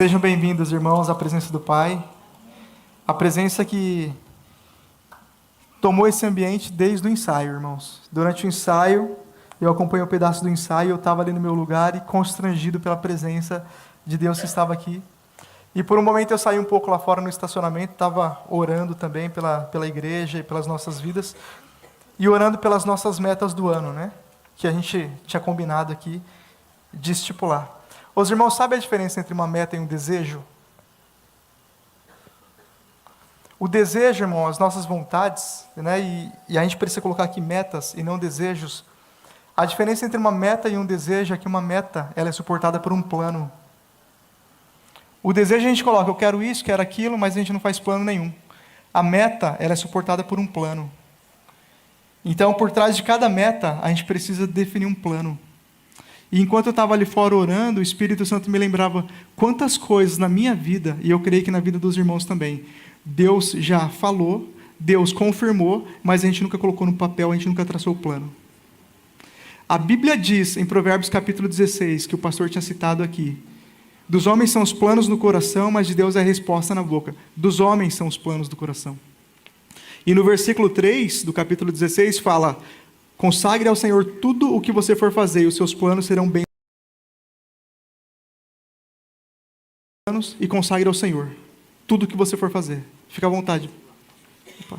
Sejam bem-vindos, irmãos, à presença do Pai. A presença que tomou esse ambiente desde o ensaio, irmãos. Durante o ensaio, eu acompanhei um pedaço do ensaio, eu estava ali no meu lugar e constrangido pela presença de Deus que estava aqui. E por um momento eu saí um pouco lá fora no estacionamento, estava orando também pela igreja e pelas nossas vidas, e orando pelas nossas metas do ano, né? Que a gente tinha combinado aqui de estipular. Os irmãos, sabem a diferença entre uma meta e um desejo? O desejo, irmão, as nossas vontades, né? E a gente precisa colocar aqui metas e não desejos. A diferença entre uma meta e um desejo é que uma meta, ela é suportada por um plano. O desejo a gente coloca, eu quero isso, quero aquilo, mas a gente não faz plano nenhum. A meta, ela é suportada por um plano. Então, por trás de cada meta, a gente precisa definir um plano. E enquanto eu estava ali fora orando, o Espírito Santo me lembrava quantas coisas na minha vida, e eu creio que na vida dos irmãos também, Deus já falou, Deus confirmou, mas a gente nunca colocou no papel, a gente nunca traçou o plano. A Bíblia diz, em Provérbios capítulo 16, que o pastor tinha citado aqui, dos homens são os planos no coração, mas de Deus é a resposta na boca. Dos homens são os planos do coração. E no versículo 3 do capítulo 16 fala: consagre ao Senhor tudo o que você for fazer, e os seus planos serão bem. E consagre ao Senhor tudo o que você for fazer. Fica à vontade. Opa.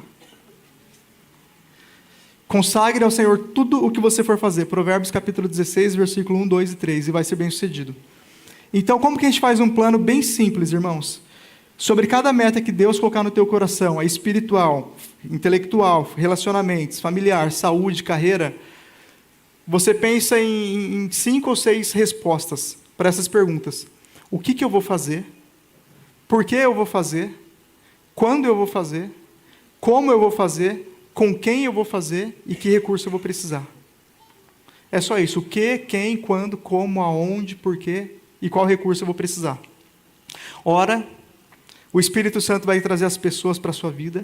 Consagre ao Senhor tudo o que você for fazer. Provérbios capítulo 16, versículo 1, 2 e 3. E vai ser bem sucedido. Então, como que a gente faz um plano bem simples, irmãos? Sobre cada meta que Deus colocar no teu coração, a espiritual, intelectual, relacionamentos, familiar, saúde, carreira, você pensa em 5 ou 6 respostas para essas perguntas. O que eu vou fazer? Por que eu vou fazer? Quando eu vou fazer? Como eu vou fazer? Com quem eu vou fazer? E que recurso eu vou precisar? É só isso. O que, quem, quando, como, aonde, por quê e qual recurso eu vou precisar. Ora, o Espírito Santo vai trazer as pessoas para a sua vida.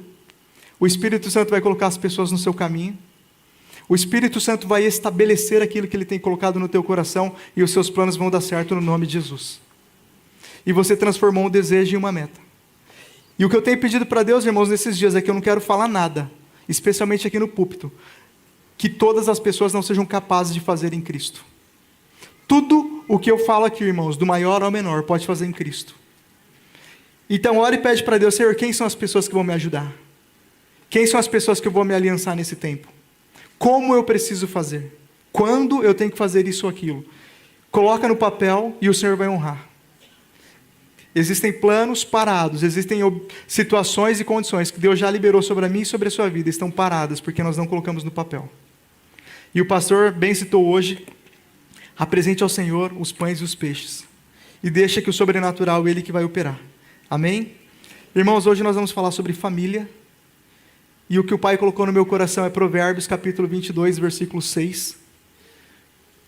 O Espírito Santo vai colocar as pessoas no seu caminho. O Espírito Santo vai estabelecer aquilo que Ele tem colocado no teu coração e os seus planos vão dar certo no nome de Jesus. E você transformou um desejo em uma meta. E o que eu tenho pedido para Deus, irmãos, nesses dias é que eu não quero falar nada, especialmente aqui no púlpito, que todas as pessoas não sejam capazes de fazer em Cristo. Tudo o que eu falo aqui, irmãos, do maior ao menor, pode fazer em Cristo. Então, ora e pede para Deus: Senhor, quem são as pessoas que vão me ajudar? Quem são as pessoas que eu vou me aliançar nesse tempo? Como eu preciso fazer? Quando eu tenho que fazer isso ou aquilo? Coloca no papel e o Senhor vai honrar. Existem planos parados, existem situações e condições que Deus já liberou sobre a mim e sobre a sua vida, estão paradas porque nós não colocamos no papel. E o pastor bem citou hoje: apresente ao Senhor os pães e os peixes, e deixa que o sobrenatural, Ele que vai operar. Amém? Irmãos, hoje nós vamos falar sobre família, e o que o Pai colocou no meu coração é Provérbios capítulo 22, versículo 6,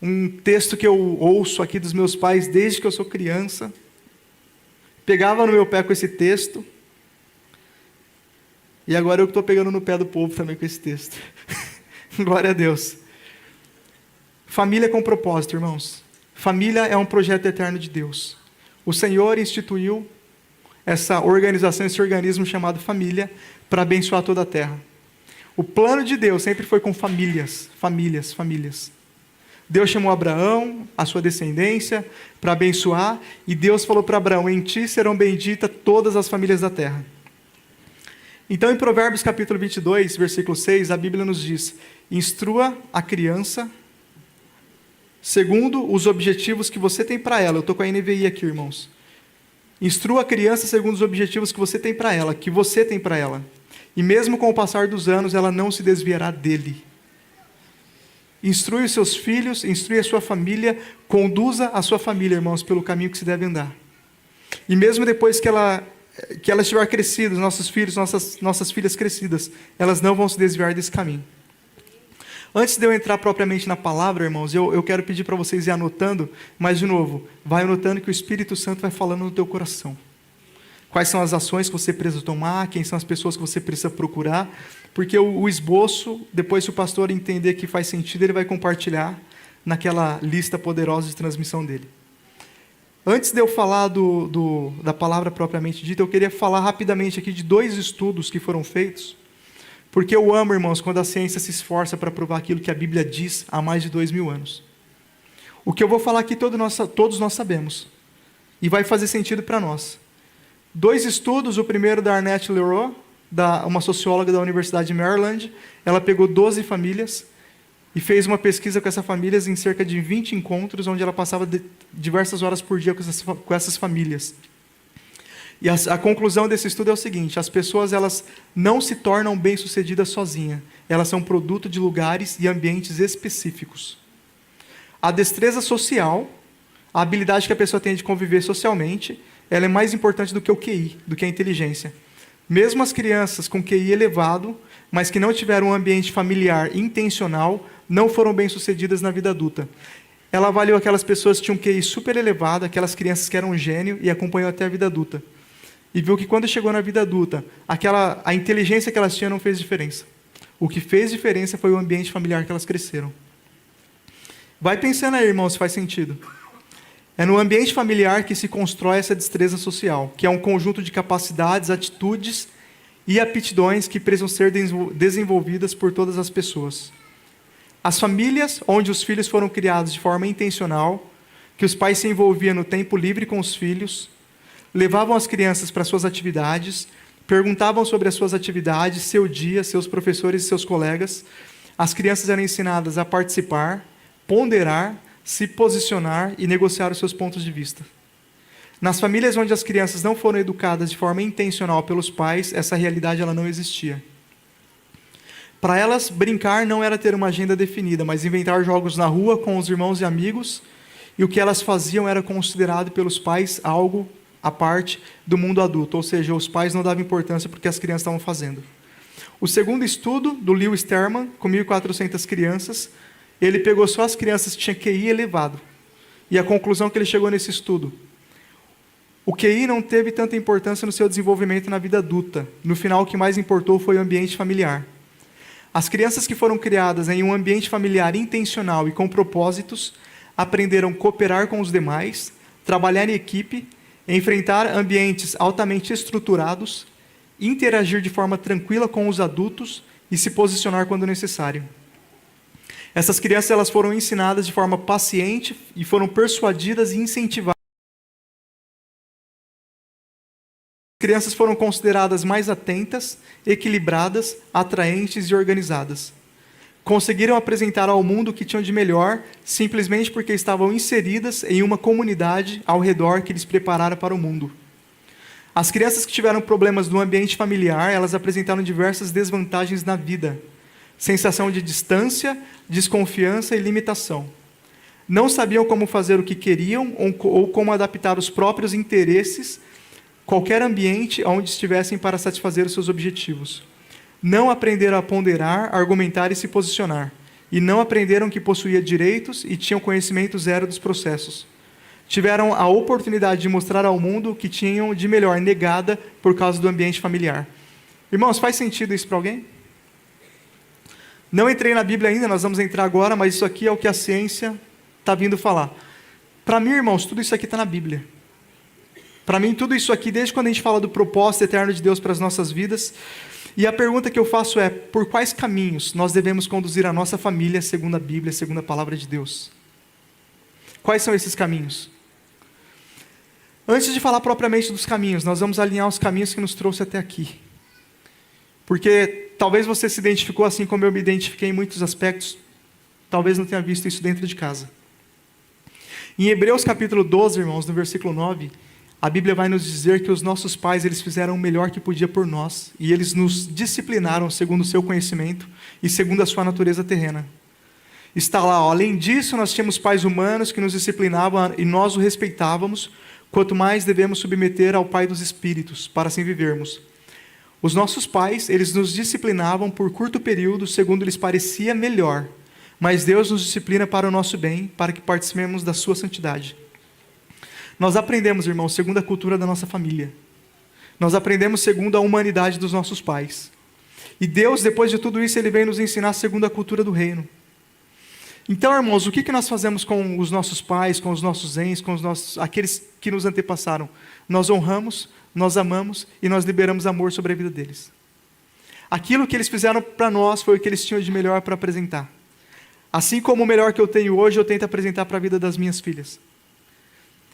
um texto que eu ouço aqui dos meus pais desde que eu sou criança. Pegava no meu pé com esse texto, e agora eu estou pegando no pé do povo também com esse texto. Glória a Deus. Família com propósito, irmãos. Família é um projeto eterno de Deus. O Senhor instituiu essa organização, esse organismo chamado família, para abençoar toda a terra. O plano de Deus sempre foi com famílias, famílias, famílias. Deus chamou Abraão, a sua descendência, para abençoar, e Deus falou para Abraão: em ti serão benditas todas as famílias da terra. Então, em Provérbios capítulo 22, versículo 6, a Bíblia nos diz: instrua a criança segundo os objetivos que você tem para ela. Eu estou com a NVI aqui, irmãos. Instrua a criança segundo os objetivos que você tem para ela, que você tem para ela. E mesmo com o passar dos anos, ela não se desviará dele. Instrui os seus filhos, instrui a sua família, conduza a sua família, irmãos, pelo caminho que se deve andar. E mesmo depois que ela estiver crescida, nossos filhos, nossas filhas crescidas, elas não vão se desviar desse caminho. Antes de eu entrar propriamente na palavra, irmãos, eu quero pedir para vocês ir anotando, mas de novo, vai anotando que o Espírito Santo vai falando no teu coração. Quais são as ações que você precisa tomar, quem são as pessoas que você precisa procurar, porque o esboço, depois se o pastor entender que faz sentido, ele vai compartilhar naquela lista poderosa de transmissão dele. Antes de eu falar da palavra propriamente dita, eu queria falar rapidamente aqui de 2 estudos que foram feitos, porque eu amo, irmãos, quando a ciência se esforça para provar aquilo que a Bíblia diz há mais de 2000 anos. O que eu vou falar aqui todos nós sabemos, e vai fazer sentido para nós. 2 estudos, o primeiro da Arnett Leroux, uma socióloga da Universidade de Maryland, ela pegou 12 famílias e fez uma pesquisa com essas famílias em cerca de 20 encontros, onde ela passava diversas horas por dia com essas famílias. E a conclusão desse estudo é o seguinte: as pessoas elas não se tornam bem-sucedidas sozinhas, elas são produto de lugares e ambientes específicos. A destreza social, a habilidade que a pessoa tem de conviver socialmente, ela é mais importante do que o QI, do que a inteligência. Mesmo as crianças com QI elevado, mas que não tiveram um ambiente familiar intencional, não foram bem-sucedidas na vida adulta. Ela avaliou aquelas pessoas que tinham um QI super elevado, aquelas crianças que eram um gênio, e acompanhou até a vida adulta. E viu que quando chegou na vida adulta, a inteligência que elas tinham não fez diferença. O que fez diferença foi o ambiente familiar que elas cresceram. Vai pensando aí, irmão, se faz sentido. É no ambiente familiar que se constrói essa destreza social, que é um conjunto de capacidades, atitudes e aptidões que precisam ser desenvolvidas por todas as pessoas. As famílias onde os filhos foram criados de forma intencional, que os pais se envolviam no tempo livre com os filhos, levavam as crianças para suas atividades, perguntavam sobre as suas atividades, seu dia, seus professores e seus colegas. As crianças eram ensinadas a participar, ponderar, se posicionar e negociar os seus pontos de vista. Nas famílias onde as crianças não foram educadas de forma intencional pelos pais, essa realidade ela não existia. Para elas, brincar não era ter uma agenda definida, mas inventar jogos na rua com os irmãos e amigos, e o que elas faziam era considerado pelos pais algo à parte do mundo adulto, ou seja, os pais não davam importância para o que as crianças estavam fazendo. O segundo estudo, do Lewis Terman, com 1.400 crianças, ele pegou só as crianças que tinham QI elevado. E a conclusão que ele chegou nesse estudo: o QI não teve tanta importância no seu desenvolvimento na vida adulta. No final, o que mais importou foi o ambiente familiar. As crianças que foram criadas em um ambiente familiar intencional e com propósitos, aprenderam a cooperar com os demais, trabalhar em equipe, enfrentar ambientes altamente estruturados, interagir de forma tranquila com os adultos e se posicionar quando necessário. Essas crianças elas foram ensinadas de forma paciente e foram persuadidas e incentivadas. As crianças foram consideradas mais atentas, equilibradas, atraentes e organizadas. Conseguiram apresentar ao mundo o que tinham de melhor, simplesmente porque estavam inseridas em uma comunidade ao redor que lhes preparara para o mundo. As crianças que tiveram problemas no ambiente familiar, elas apresentaram diversas desvantagens na vida. Sensação de distância, desconfiança e limitação. Não sabiam como fazer o que queriam ou como adaptar os próprios interesses, qualquer ambiente onde estivessem para satisfazer os seus objetivos. Não aprenderam a ponderar, argumentar e se posicionar. E não aprenderam que possuía direitos e tinham conhecimento zero dos processos. Tiveram a oportunidade de mostrar ao mundo o que tinham de melhor negada por causa do ambiente familiar. Irmãos, faz sentido isso para alguém? Não entrei na Bíblia ainda, nós vamos entrar agora, mas isso aqui é o que a ciência está vindo falar. Para mim, irmãos, tudo isso aqui está na Bíblia. Para mim, tudo isso aqui, desde quando a gente fala do propósito eterno de Deus para as nossas vidas, e a pergunta que eu faço é: por quais caminhos nós devemos conduzir a nossa família segundo a Bíblia, segundo a palavra de Deus? Quais são esses caminhos? Antes de falar propriamente dos caminhos, nós vamos alinhar os caminhos que nos trouxe até aqui. Porque talvez você se identificou assim como eu me identifiquei em muitos aspectos, talvez não tenha visto isso dentro de casa. Em Hebreus capítulo 12, irmãos, no versículo 9, a Bíblia vai nos dizer que os nossos pais, eles fizeram o melhor que podia por nós, e eles nos disciplinaram segundo o seu conhecimento e segundo a sua natureza terrena. Está lá, ó, além disso, nós tínhamos pais humanos que nos disciplinavam e nós o respeitávamos, quanto mais devemos submeter ao Pai dos Espíritos, para assim vivermos. Os nossos pais, eles nos disciplinavam por curto período, segundo lhes parecia melhor, mas Deus nos disciplina para o nosso bem, para que participemos da sua santidade. Nós aprendemos, irmãos, segundo a cultura da nossa família. Nós aprendemos segundo a humanidade dos nossos pais. E Deus, depois de tudo isso, Ele veio nos ensinar segundo a cultura do reino. Então, irmãos, o que nós fazemos com os nossos pais, com os nossos entes, aqueles que nos antepassaram? Nós honramos, nós amamos e nós liberamos amor sobre a vida deles. Aquilo que eles fizeram para nós foi o que eles tinham de melhor para apresentar. Assim como o melhor que eu tenho hoje, eu tento apresentar para a vida das minhas filhas.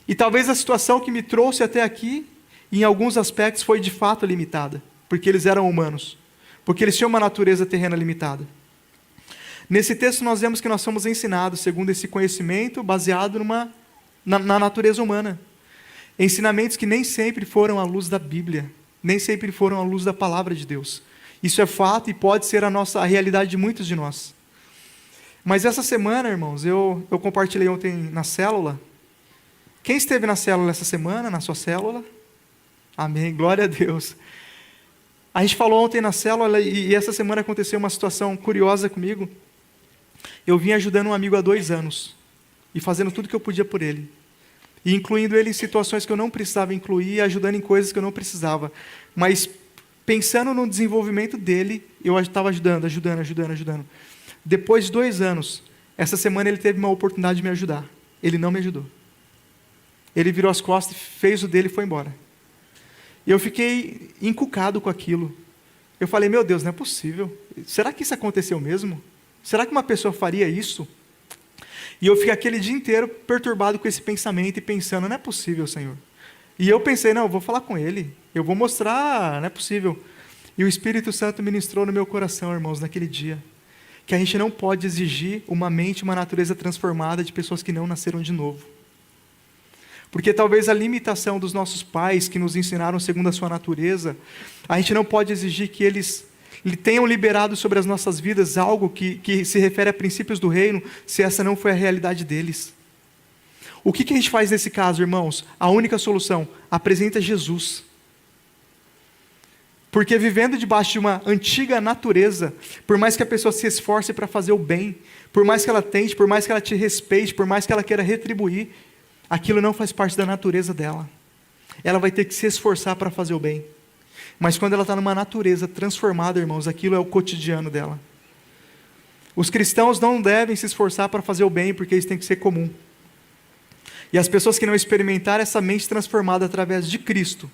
E talvez a situação que me trouxe até aqui, em alguns aspectos, foi de fato limitada, porque eles eram humanos, porque eles tinham uma natureza terrena limitada. Nesse texto nós vemos que nós somos ensinados segundo esse conhecimento baseado na natureza humana. Ensinamentos que nem sempre foram à luz da Bíblia, nem sempre foram à luz da palavra de Deus. Isso é fato e pode ser a realidade de muitos de nós. Mas essa semana, irmãos, eu compartilhei ontem na célula. Quem esteve na célula essa semana, na sua célula? Amém, glória a Deus. A gente falou ontem na célula e essa semana aconteceu uma situação curiosa comigo. Eu vim ajudando um amigo há 2 anos e fazendo tudo que eu podia por ele. E incluindo ele em situações que eu não precisava incluir, ajudando em coisas que eu não precisava. Mas pensando no desenvolvimento dele, eu estava ajudando. Depois de 2 anos, essa semana ele teve uma oportunidade de me ajudar. Ele não me ajudou. Ele virou as costas, fez o dele e foi embora. E eu fiquei encucado com aquilo. Eu falei, meu Deus, não é possível. Será que isso aconteceu mesmo? Será que uma pessoa faria isso? E eu fiquei aquele dia inteiro perturbado com esse pensamento e pensando, não é possível, Senhor. E eu pensei, não, eu vou falar com ele. Eu vou mostrar, não é possível. E o Espírito Santo ministrou no meu coração, irmãos, naquele dia, que a gente não pode exigir uma mente, uma natureza transformada de pessoas que não nasceram de novo. Porque talvez a limitação dos nossos pais, que nos ensinaram segundo a sua natureza, a gente não pode exigir que eles tenham liberado sobre as nossas vidas algo que se refere a princípios do reino, se essa não foi a realidade deles. O que a gente faz nesse caso, irmãos? A única solução, apresenta Jesus. Porque vivendo debaixo de uma antiga natureza, por mais que a pessoa se esforce para fazer o bem, por mais que ela tente, por mais que ela te respeite, por mais que ela queira retribuir, aquilo não faz parte da natureza dela. Ela vai ter que se esforçar para fazer o bem. Mas quando ela está numa natureza transformada, irmãos, aquilo é o cotidiano dela. Os cristãos não devem se esforçar para fazer o bem, porque isso tem que ser comum. E as pessoas que não experimentarem essa mente transformada através de Cristo,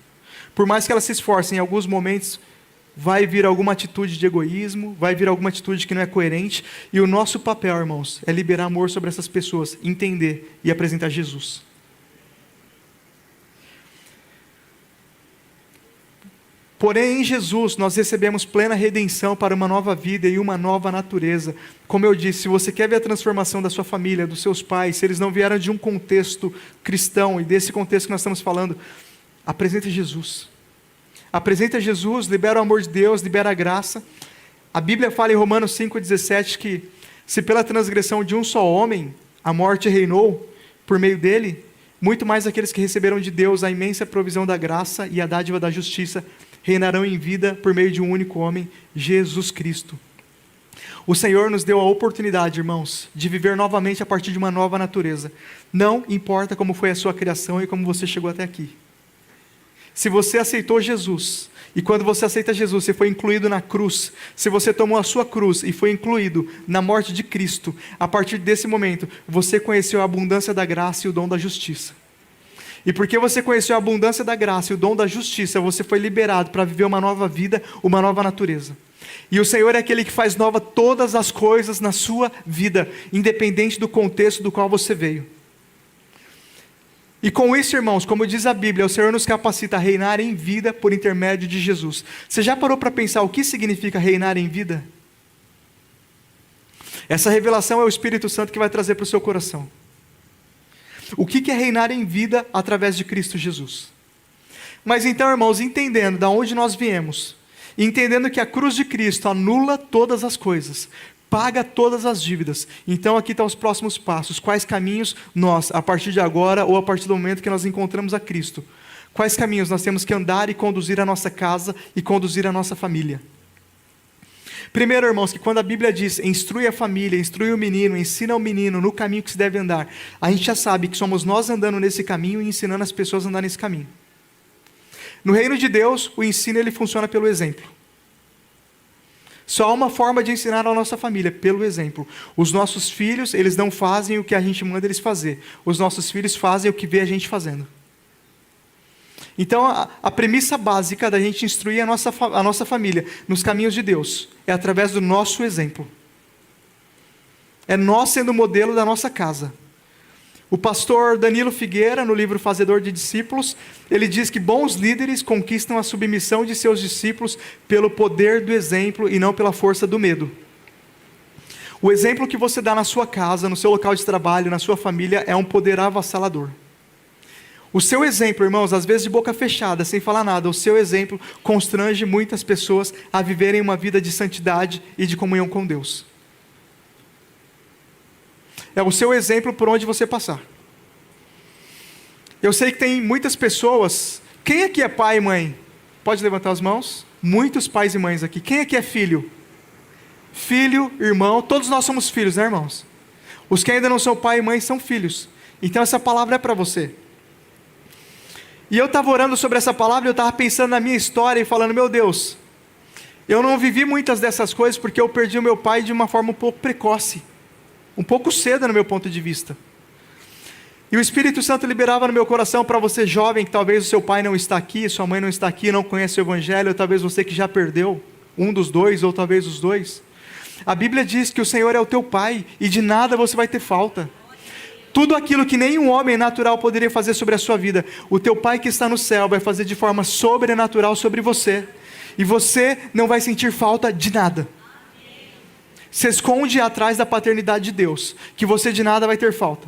por mais que elas se esforcem, em alguns momentos vai vir alguma atitude de egoísmo, vai vir alguma atitude que não é coerente, e o nosso papel, irmãos, é liberar amor sobre essas pessoas, entender e apresentar Jesus. Porém, em Jesus, nós recebemos plena redenção para uma nova vida e uma nova natureza. Como eu disse, se você quer ver a transformação da sua família, dos seus pais, se eles não vieram de um contexto cristão, e desse contexto que nós estamos falando, apresenta Jesus. Apresenta Jesus, libera o amor de Deus, libera a graça. A Bíblia fala em Romanos 5,17 que se pela transgressão de um só homem a morte reinou por meio dele, muito mais aqueles que receberam de Deus a imensa provisão da graça e a dádiva da justiça reinarão em vida por meio de um único homem, Jesus Cristo. O Senhor nos deu a oportunidade, irmãos, de viver novamente a partir de uma nova natureza. Não importa como foi a sua criação e como você chegou até aqui. Se você aceitou Jesus, e quando você aceita Jesus, você foi incluído na cruz, se você tomou a sua cruz e foi incluído na morte de Cristo, a partir desse momento, você conheceu a abundância da graça e o dom da justiça. E porque você conheceu a abundância da graça e o dom da justiça, você foi liberado para viver uma nova vida, uma nova natureza. E o Senhor é aquele que faz nova todas as coisas na sua vida, independente do contexto do qual você veio. E com isso, irmãos, como diz a Bíblia, o Senhor nos capacita a reinar em vida por intermédio de Jesus. Você já parou para pensar o que significa reinar em vida? Essa revelação é o Espírito Santo que vai trazer para o seu coração. O que é reinar em vida através de Cristo Jesus? Mas então, irmãos, entendendo de onde nós viemos, entendendo que a cruz de Cristo anula todas as coisas, paga todas as dívidas, então aqui estão os próximos passos. Quais caminhos nós, a partir de agora, ou a partir do momento que nós encontramos a Cristo, quais caminhos nós temos que andar e conduzir a nossa casa e conduzir a nossa família? Primeiro, irmãos, que quando a Bíblia diz, instrui a família, instrui o menino, ensina o menino no caminho que se deve andar, a gente já sabe que somos nós andando nesse caminho e ensinando as pessoas a andar nesse caminho. No reino de Deus, o ensino ele funciona pelo exemplo. Só há uma forma de ensinar a nossa família, pelo exemplo. Os nossos filhos, eles não fazem o que a gente manda eles fazer. Os nossos filhos fazem o que vê a gente fazendo. Então, a premissa básica da gente instruir a nossa família nos caminhos de Deus é através do nosso exemplo. É nós sendo o modelo da nossa casa. O pastor Danilo Figueira, no livro Fazedor de Discípulos, ele diz que bons líderes conquistam a submissão de seus discípulos pelo poder do exemplo e não pela força do medo. O exemplo que você dá na sua casa, no seu local de trabalho, na sua família, é um poder avassalador. O seu exemplo, irmãos, às vezes de boca fechada, sem falar nada, o seu exemplo constrange muitas pessoas a viverem uma vida de santidade e de comunhão com Deus. É o seu exemplo por onde você passar. Eu sei que tem muitas pessoas. Quem aqui é pai e mãe? Pode levantar as mãos? Muitos pais e mães aqui. Quem aqui é filho? Filho, irmão, todos nós somos filhos, né, irmãos? Os que ainda não são pai e mãe são filhos. Então essa palavra é para você. E eu estava orando sobre essa palavra, eu estava pensando na minha história e falando, meu Deus, eu não vivi muitas dessas coisas porque eu perdi o meu pai de uma forma um pouco precoce. Um pouco cedo no meu ponto de vista. E o Espírito Santo liberava no meu coração para você jovem, que talvez o seu pai não está aqui, sua mãe não está aqui, não conhece o Evangelho, ou talvez você que já perdeu um dos dois, ou talvez os dois. A Bíblia diz que o Senhor é o teu pai, e de nada você vai ter falta. Tudo aquilo que nenhum homem natural poderia fazer sobre a sua vida, o teu pai que está no céu vai fazer de forma sobrenatural sobre você. E você não vai sentir falta de nada. Se esconde atrás da paternidade de Deus, que você de nada vai ter falta.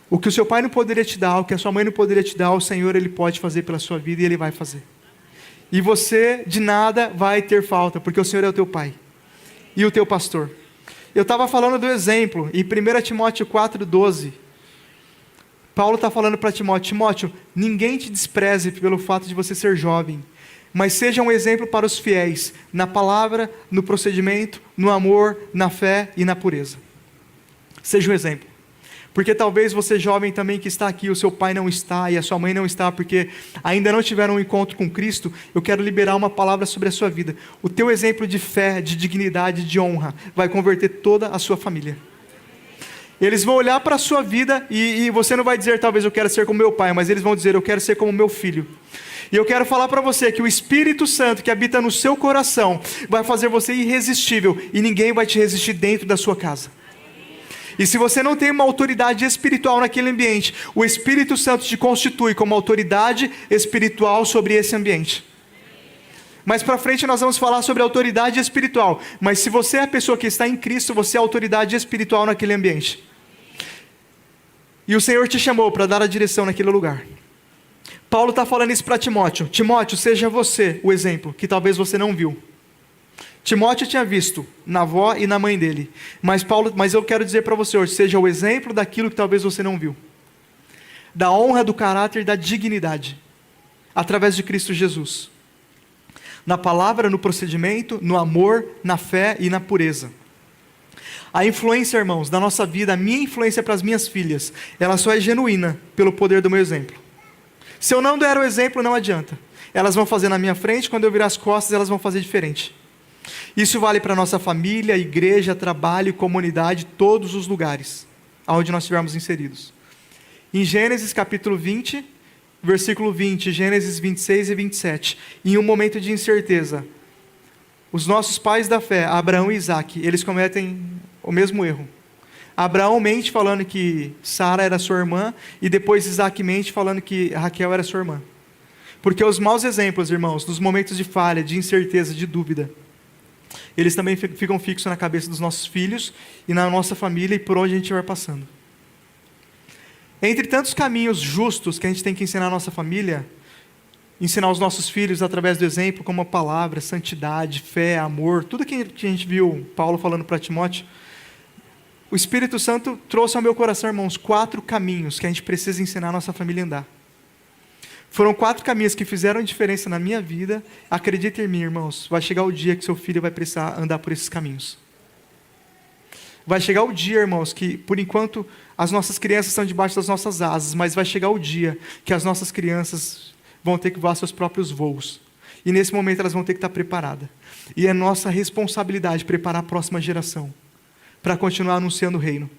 O que o seu pai não poderia te dar, o que a sua mãe não poderia te dar, o Senhor Ele pode fazer pela sua vida e Ele vai fazer. E você de nada vai ter falta, porque o Senhor é o teu pai e o teu pastor. Eu estava falando do exemplo, em 1 Timóteo 4,12, Paulo está falando para Timóteo, Timóteo, ninguém te despreze pelo fato de você ser jovem, mas seja um exemplo para os fiéis, na palavra, no procedimento, no amor, na fé e na pureza. Seja um exemplo. Porque talvez você jovem também que está aqui, o seu pai não está e a sua mãe não está, porque ainda não tiveram um encontro com Cristo, eu quero liberar uma palavra sobre a sua vida. O teu exemplo de fé, de dignidade, de honra, vai converter toda a sua família. Eles vão olhar para a sua vida e você não vai dizer, talvez eu quero ser como meu pai, mas eles vão dizer, eu quero ser como meu filho. E eu quero falar para você que o Espírito Santo que habita no seu coração vai fazer você irresistível e ninguém vai te resistir dentro da sua casa. E se você não tem uma autoridade espiritual naquele ambiente, o Espírito Santo te constitui como autoridade espiritual sobre esse ambiente. Mais para frente nós vamos falar sobre autoridade espiritual. Mas se você é a pessoa que está em Cristo, você é autoridade espiritual naquele ambiente. E o Senhor te chamou para dar a direção naquele lugar. Paulo está falando isso para Timóteo. Timóteo, seja você o exemplo, que talvez você não viu. Timóteo tinha visto na avó e na mãe dele. Mas eu quero dizer para você hoje, seja o exemplo daquilo que talvez você não viu. Da honra, do caráter, da dignidade. Através de Cristo Jesus. Na palavra, no procedimento, no amor, na fé e na pureza. A influência, irmãos, da nossa vida, a minha influência para as minhas filhas, ela só é genuína pelo poder do meu exemplo. Se eu não der o exemplo, não adianta. Elas vão fazer na minha frente, quando eu virar as costas, elas vão fazer diferente. Isso vale para a nossa família, igreja, trabalho, comunidade, todos os lugares onde nós estivermos inseridos. Em Gênesis capítulo 20, versículo 20, Gênesis 26 e 27, em um momento de incerteza, os nossos pais da fé, Abraão e Isaac, eles cometem o mesmo erro. Abraão mente falando que Sara era sua irmã, e depois Isaac mente falando que Raquel era sua irmã. Porque os maus exemplos, irmãos, nos momentos de falha, de incerteza, de dúvida, eles também ficam fixos na cabeça dos nossos filhos e na nossa família e por onde a gente vai passando. Entre tantos caminhos justos que a gente tem que ensinar a nossa família, ensinar os nossos filhos através do exemplo, como a palavra, santidade, fé, amor, tudo que a gente viu Paulo falando para Timóteo, o Espírito Santo trouxe ao meu coração, irmãos, 4 caminhos que a gente precisa ensinar a nossa família a andar. Foram 4 caminhos que fizeram diferença na minha vida. Acredita em mim, irmãos, vai chegar o dia que seu filho vai precisar andar por esses caminhos. Vai chegar o dia, irmãos, que por enquanto as nossas crianças estão debaixo das nossas asas, mas vai chegar o dia que as nossas crianças vão ter que voar seus próprios voos. E nesse momento elas vão ter que estar preparadas. E é nossa responsabilidade preparar a próxima geração para continuar anunciando o reino.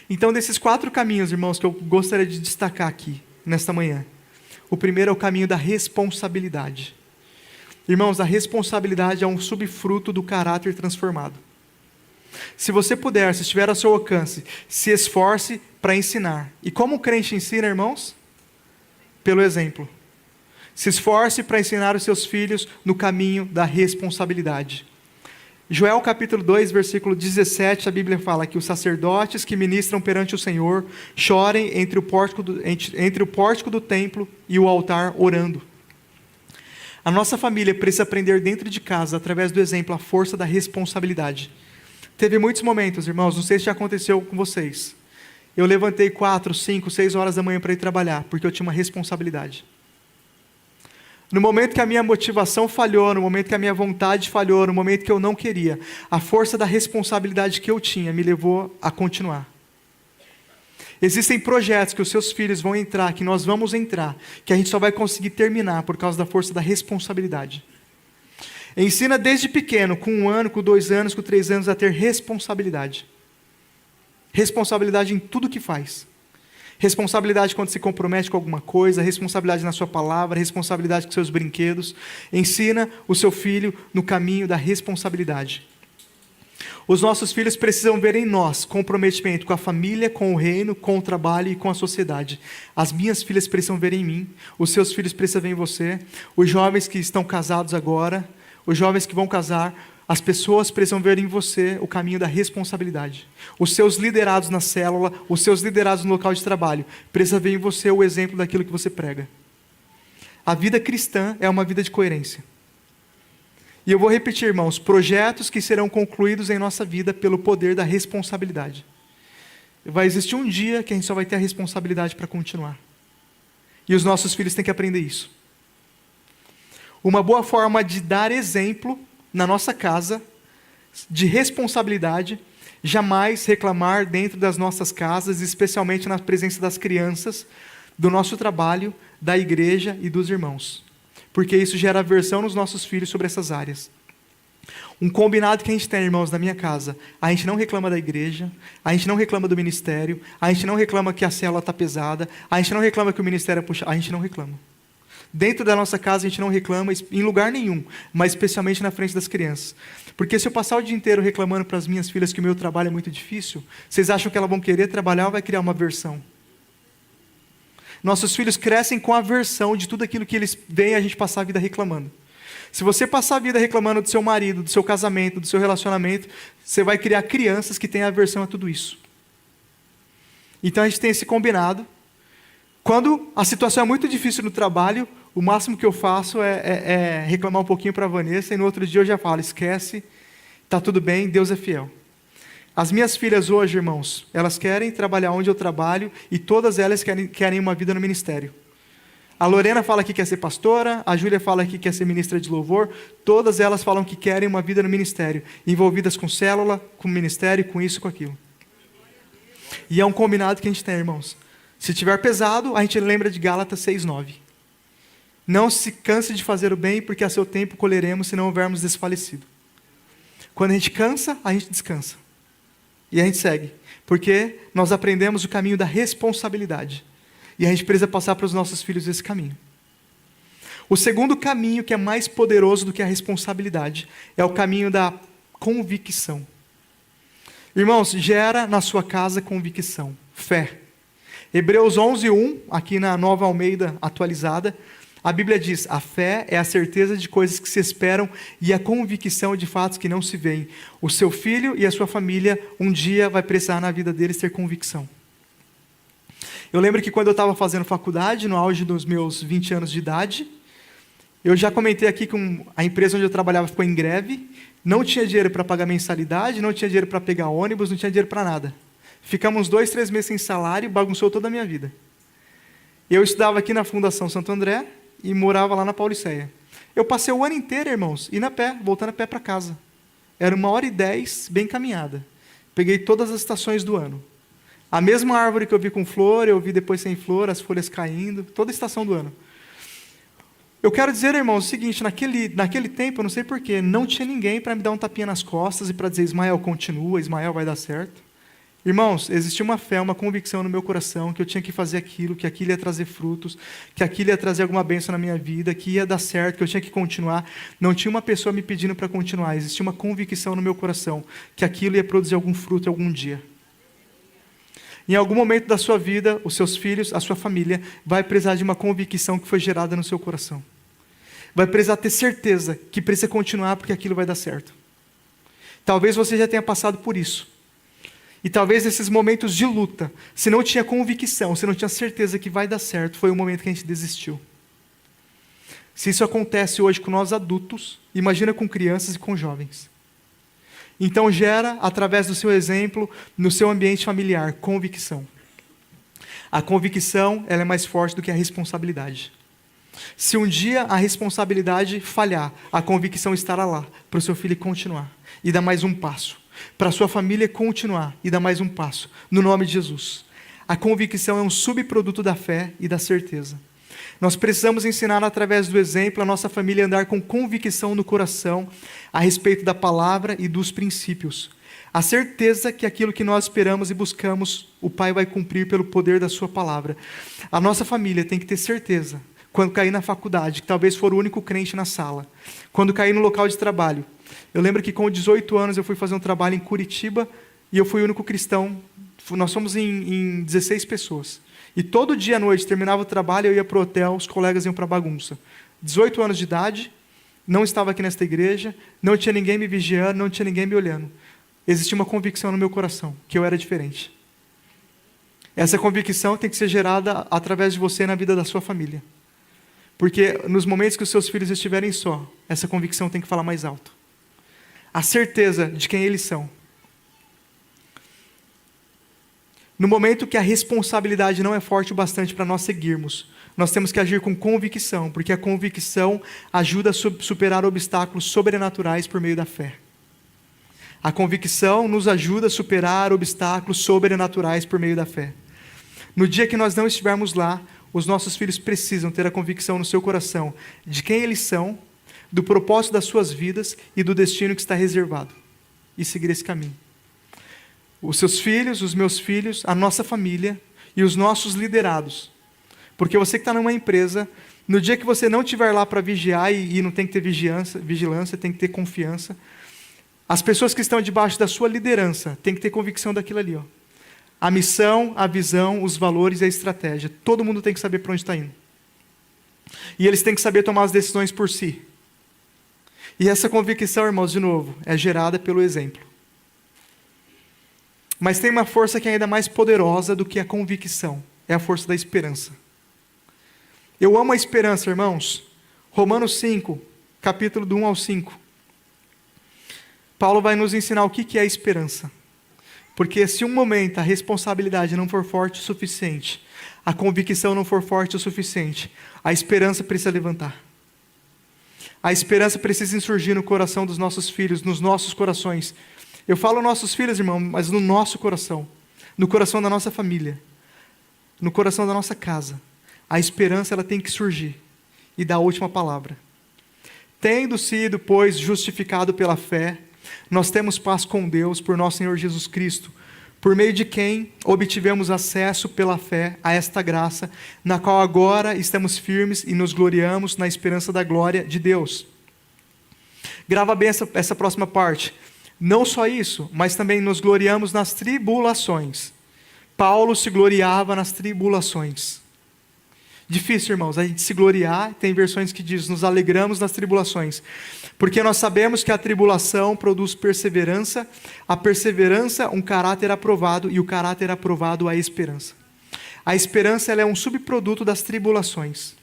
Então, desses 4 caminhos, irmãos, que eu gostaria de destacar aqui, nesta manhã. O primeiro é o caminho da responsabilidade. Irmãos, a responsabilidade é um subfruto do caráter transformado. Se você puder, se estiver ao seu alcance, se esforce para ensinar. E como o crente ensina, irmãos? Pelo exemplo. Se esforce para ensinar os seus filhos no caminho da responsabilidade. Joel capítulo 2, versículo 17, a Bíblia fala que os sacerdotes que ministram perante o Senhor chorem entre o pórtico do templo e o altar orando. A nossa família precisa aprender dentro de casa, através do exemplo, a força da responsabilidade. Teve muitos momentos, irmãos, não sei se já aconteceu com vocês. Eu levantei 4, 5, 6 horas da manhã para ir trabalhar, porque eu tinha uma responsabilidade. No momento que a minha motivação falhou, no momento que a minha vontade falhou, no momento que eu não queria, a força da responsabilidade que eu tinha me levou a continuar. Existem projetos que os seus filhos vão entrar, que nós vamos entrar, que a gente só vai conseguir terminar por causa da força da responsabilidade. Ensina desde pequeno, com 1 ano, com 2 anos, com 3 anos, a ter responsabilidade. Responsabilidade em tudo que faz. Responsabilidade quando se compromete com alguma coisa, responsabilidade na sua palavra, responsabilidade com seus brinquedos. Ensina o seu filho no caminho da responsabilidade. Os nossos filhos precisam ver em nós comprometimento com a família, com o reino, com o trabalho e com a sociedade. As minhas filhas precisam ver em mim, os seus filhos precisam ver em você, os jovens que estão casados agora, os jovens que vão casar, as pessoas precisam ver em você o caminho da responsabilidade. Os seus liderados na célula, os seus liderados no local de trabalho, precisam ver em você o exemplo daquilo que você prega. A vida cristã é uma vida de coerência. E eu vou repetir, irmãos, projetos que serão concluídos em nossa vida pelo poder da responsabilidade. Vai existir um dia que a gente só vai ter a responsabilidade para continuar. E os nossos filhos têm que aprender isso. Uma boa forma de dar exemplo na nossa casa, de responsabilidade, jamais reclamar dentro das nossas casas, especialmente na presença das crianças, do nosso trabalho, da igreja e dos irmãos. Porque isso gera aversão nos nossos filhos sobre essas áreas. Um combinado que a gente tem, irmãos, na minha casa, a gente não reclama da igreja, a gente não reclama do ministério, a gente não reclama que a célula está pesada, a gente não reclama que o ministério é puxado, a gente não reclama. Dentro da nossa casa a gente não reclama em lugar nenhum, mas especialmente na frente das crianças. Porque se eu passar o dia inteiro reclamando para as minhas filhas que o meu trabalho é muito difícil, vocês acham que elas vão querer trabalhar ou vai criar uma aversão? Nossos filhos crescem com aversão de tudo aquilo que eles veem a gente passar a vida reclamando. Se você passar a vida reclamando do seu marido, do seu casamento, do seu relacionamento, você vai criar crianças que têm aversão a tudo isso. Então a gente tem esse combinado. Quando a situação é muito difícil no trabalho, o máximo que eu faço é reclamar um pouquinho para a Vanessa, e no outro dia eu já falo, esquece, está tudo bem, Deus é fiel. As minhas filhas hoje, irmãos, elas querem trabalhar onde eu trabalho, e todas elas querem uma vida no ministério. A Lorena fala que quer ser pastora, a Júlia fala que quer ser ministra de louvor, todas elas falam que querem uma vida no ministério, envolvidas com célula, com ministério, com isso, com aquilo. E é um combinado que a gente tem, irmãos. Se tiver pesado, a gente lembra de Gálatas 6:9. Não se canse de fazer o bem, porque a seu tempo colheremos se não houvermos desfalecido. Quando a gente cansa, a gente descansa. E a gente segue. Porque nós aprendemos o caminho da responsabilidade. E a gente precisa passar para os nossos filhos esse caminho. O segundo caminho, que é mais poderoso do que a responsabilidade, é o caminho da convicção. Irmãos, gera na sua casa convicção, fé. Hebreus 11:1, aqui na Nova Almeida atualizada, a Bíblia diz, a fé é a certeza de coisas que se esperam e a convicção de fatos que não se veem. O seu filho e a sua família, um dia vai precisar na vida deles ter convicção. Eu lembro que quando eu estava fazendo faculdade, no auge dos meus 20 anos de idade, eu já comentei aqui que a empresa onde eu trabalhava ficou em greve, não tinha dinheiro para pagar mensalidade, não tinha dinheiro para pegar ônibus, não tinha dinheiro para nada. Ficamos 2, 3 meses sem salário e bagunçou toda a minha vida. Eu estudava aqui na Fundação Santo André e morava lá na Pauliceia. Eu passei o ano inteiro, irmãos, indo a pé, voltando a pé para casa. Era 1h10, bem caminhada. Peguei todas as estações do ano. A mesma árvore que eu vi com flor, eu vi depois sem flor, as folhas caindo, toda a estação do ano. Eu quero dizer, irmãos, o seguinte, naquele tempo, eu não sei porquê, não tinha ninguém para me dar um tapinha nas costas e para dizer, Ismael, continua, Ismael, vai dar certo. Irmãos, existia uma fé, uma convicção no meu coração que eu tinha que fazer aquilo, que aquilo ia trazer frutos, que aquilo ia trazer alguma bênção na minha vida, que ia dar certo, que eu tinha que continuar. Não tinha uma pessoa me pedindo para continuar, existia uma convicção no meu coração que aquilo ia produzir algum fruto algum dia. Em algum momento da sua vida, os seus filhos, a sua família, vai precisar de uma convicção que foi gerada no seu coração. Vai precisar ter certeza que precisa continuar porque aquilo vai dar certo. Talvez você já tenha passado por isso. E talvez nesses momentos de luta, se não tinha convicção, se não tinha certeza que vai dar certo, foi o momento que a gente desistiu. Se isso acontece hoje com nós adultos, imagina com crianças e com jovens. Então gera, através do seu exemplo, no seu ambiente familiar, convicção. A convicção, ela é mais forte do que a responsabilidade. Se um dia a responsabilidade falhar, a convicção estará lá, para o seu filho continuar e dar mais um passo. Para a sua família continuar e dar mais um passo, no nome de Jesus. A convicção é um subproduto da fé e da certeza. Nós precisamos ensinar através do exemplo a nossa família a andar com convicção no coração a respeito da palavra e dos princípios. A certeza que aquilo que nós esperamos e buscamos, o Pai vai cumprir pelo poder da sua palavra. A nossa família tem que ter certeza, quando cair na faculdade, que talvez for o único crente na sala, quando cair no local de trabalho. Eu lembro que com 18 anos eu fui fazer um trabalho em Curitiba e eu fui o único cristão. Nós somos em 16 pessoas. E todo dia à noite, terminava o trabalho, eu ia para o hotel, os colegas iam para a bagunça. 18 anos de idade, não estava aqui nesta igreja, não tinha ninguém me vigiando, não tinha ninguém me olhando. Existia uma convicção no meu coração, que eu era diferente. Essa convicção tem que ser gerada através de você na vida da sua família. Porque nos momentos que os seus filhos estiverem só, essa convicção tem que falar mais alto. A certeza de quem eles são. No momento que a responsabilidade não é forte o bastante para nós seguirmos, nós temos que agir com convicção, porque a convicção ajuda a superar obstáculos sobrenaturais por meio da fé. A convicção nos ajuda a superar obstáculos sobrenaturais por meio da fé. No dia que nós não estivermos lá, os nossos filhos precisam ter a convicção no seu coração de quem eles são, do propósito das suas vidas e do destino que está reservado. E seguir esse caminho. Os seus filhos, os meus filhos, a nossa família e os nossos liderados. Porque você que está numa empresa, no dia que você não estiver lá para vigiar, e não tem que ter vigilância, tem que ter confiança, as pessoas que estão debaixo da sua liderança têm que ter convicção daquilo ali. Ó. A missão, a visão, os valores e a estratégia. Todo mundo tem que saber para onde está indo. E eles têm que saber tomar as decisões por si. E essa convicção, irmãos, de novo, é gerada pelo exemplo. Mas tem uma força que é ainda mais poderosa do que a convicção. É a força da esperança. Eu amo a esperança, irmãos. Romanos 5, capítulo do 1 ao 5. Paulo vai nos ensinar o que é a esperança. Porque se um momento a responsabilidade não for forte o suficiente, a convicção não for forte o suficiente, a esperança precisa levantar. A esperança precisa insurgir no coração dos nossos filhos, nos nossos corações. Eu falo nossos filhos, irmão, mas no nosso coração. No coração da nossa família. No coração da nossa casa. A esperança ela tem que surgir. E dar a última palavra. Tendo sido, pois, justificado pela fé, nós temos paz com Deus por nosso Senhor Jesus Cristo, por meio de quem obtivemos acesso pela fé a esta graça, na qual agora estamos firmes e nos gloriamos na esperança da glória de Deus. Grava bem essa próxima parte. Não só isso, mas também nos gloriamos nas tribulações. Paulo se gloriava nas tribulações. Difícil, irmãos, a gente se gloriar, tem versões que diz, nos alegramos nas tribulações. Porque nós sabemos que a tribulação produz perseverança, a perseverança um caráter aprovado, e o caráter aprovado a esperança. A esperança ela é um subproduto das tribulações.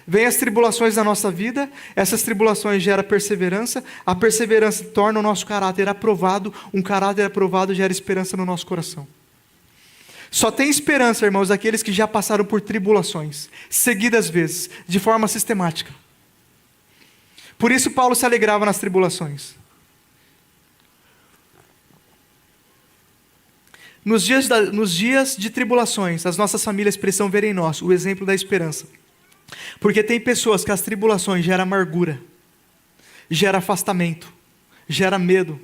Vem as tribulações na nossa vida, essas tribulações geram perseverança, a perseverança torna o nosso caráter aprovado, um caráter aprovado gera esperança no nosso coração. Só tem esperança, irmãos, aqueles que já passaram por tribulações, seguidas vezes, de forma sistemática. Por isso Paulo se alegrava nas tribulações. Nos dias de tribulações, as nossas famílias precisam ver em nós o exemplo da esperança. Porque tem pessoas que as tribulações geram amargura, gera afastamento, gera medo,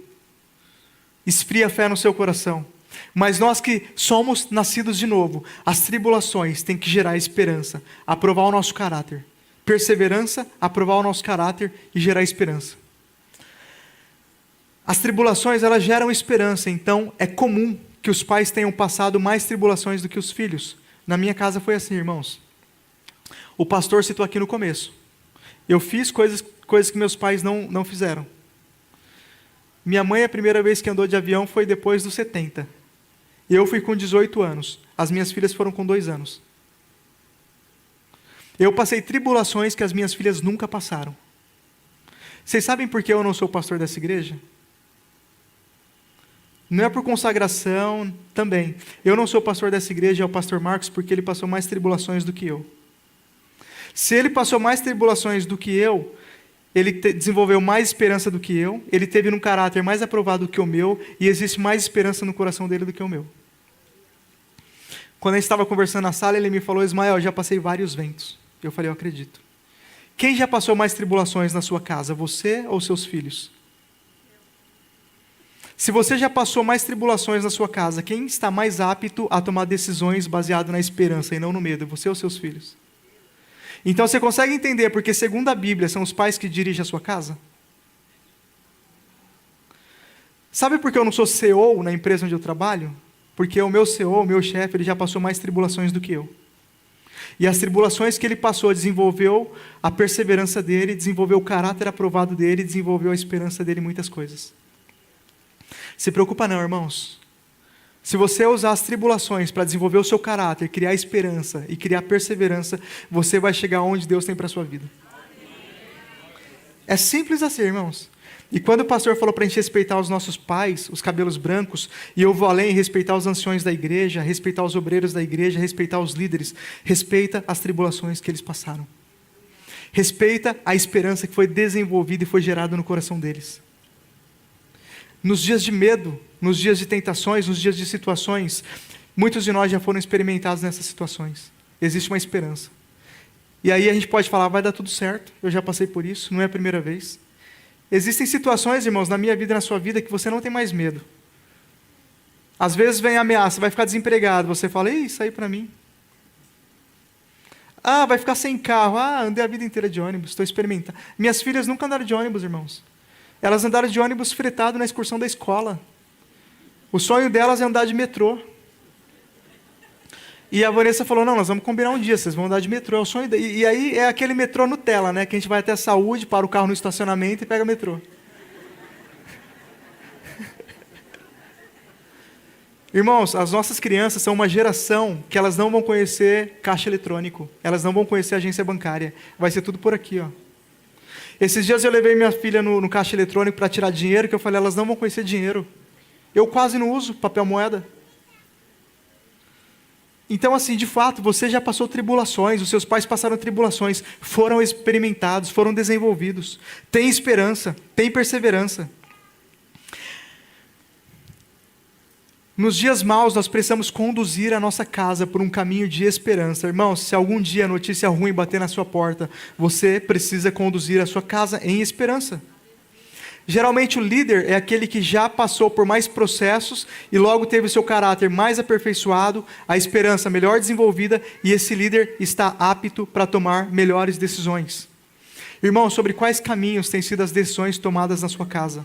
esfria a fé no seu coração. Mas nós que somos nascidos de novo, as tribulações têm que gerar esperança, aprovar o nosso caráter. Perseverança, aprovar o nosso caráter e gerar esperança. As tribulações, elas geram esperança, então é comum que os pais tenham passado mais tribulações do que os filhos. Na minha casa foi assim, irmãos. O pastor citou aqui no começo. Eu fiz coisas que meus pais não fizeram. Minha mãe, a primeira vez que andou de avião foi depois dos 70. Eu fui com 18 anos. As minhas filhas foram com 2 anos. Eu passei tribulações que as minhas filhas nunca passaram. Vocês sabem por que eu não sou pastor dessa igreja? Não é por consagração, também. Eu não sou pastor dessa igreja, é o pastor Marcos, porque ele passou mais tribulações do que eu. Se ele passou mais tribulações do que eu, ele desenvolveu mais esperança do que eu, ele teve um caráter mais aprovado do que o meu, e existe mais esperança no coração dele do que o meu. Quando a gente estava conversando na sala, ele me falou: Ismael, eu já passei vários ventos. Eu falei: eu acredito. Quem já passou mais tribulações na sua casa, você ou seus filhos? Se você já passou mais tribulações na sua casa, quem está mais apto a tomar decisões baseado na esperança e não no medo? Você ou seus filhos? Então você consegue entender porque, segundo a Bíblia, são os pais que dirigem a sua casa? Sabe por que eu não sou CEO na empresa onde eu trabalho? Porque o meu CEO, o meu chefe, ele já passou mais tribulações do que eu. E as tribulações que ele passou desenvolveu a perseverança dele, desenvolveu o caráter aprovado dele, desenvolveu a esperança dele em muitas coisas. Se preocupa não, irmãos. Se você usar as tribulações para desenvolver o seu caráter, criar esperança e criar perseverança, você vai chegar onde Deus tem para a sua vida. É simples assim, irmãos. E quando o pastor falou para a gente respeitar os nossos pais, os cabelos brancos, e eu vou além, respeitar os anciões da igreja, respeitar os obreiros da igreja, respeitar os líderes, respeita as tribulações que eles passaram. Respeita a esperança que foi desenvolvida e foi gerada no coração deles. Nos dias de medo, nos dias de tentações, nos dias de situações, muitos de nós já foram experimentados nessas situações. Existe uma esperança. E aí a gente pode falar: vai dar tudo certo, eu já passei por isso, não é a primeira vez. Existem situações, irmãos, na minha vida e na sua vida, que você não tem mais medo. Às vezes vem a ameaça, vai ficar desempregado, você fala: isso aí para mim. Ah, vai ficar sem carro, andei a vida inteira de ônibus, estou experimentando. Minhas filhas nunca andaram de ônibus, irmãos. Elas andaram de ônibus fretado na excursão da escola. O sonho delas é andar de metrô. E a Vanessa falou: não, nós vamos combinar um dia, vocês vão andar de metrô. É o sonho e aí é aquele metrô Nutella, né? Que a gente vai até a Saúde, para o carro no estacionamento e pega metrô. Irmãos, as nossas crianças são uma geração que elas não vão conhecer caixa eletrônico. Elas não vão conhecer agência bancária. Vai ser tudo por aqui, ó. Esses dias eu levei minha filha no caixa eletrônico para tirar dinheiro, que eu falei: elas não vão conhecer dinheiro. Eu quase não uso papel moeda. Então, assim, de fato, você já passou tribulações, os seus pais passaram tribulações, foram experimentados, foram desenvolvidos. Tem esperança, tem perseverança. Nos dias maus, nós precisamos conduzir a nossa casa por um caminho de esperança. Irmãos, se algum dia a notícia ruim bater na sua porta, você precisa conduzir a sua casa em esperança. Geralmente o líder é aquele que já passou por mais processos e logo teve o seu caráter mais aperfeiçoado, a esperança melhor desenvolvida, e esse líder está apto para tomar melhores decisões. Irmãos, sobre quais caminhos têm sido as decisões tomadas na sua casa?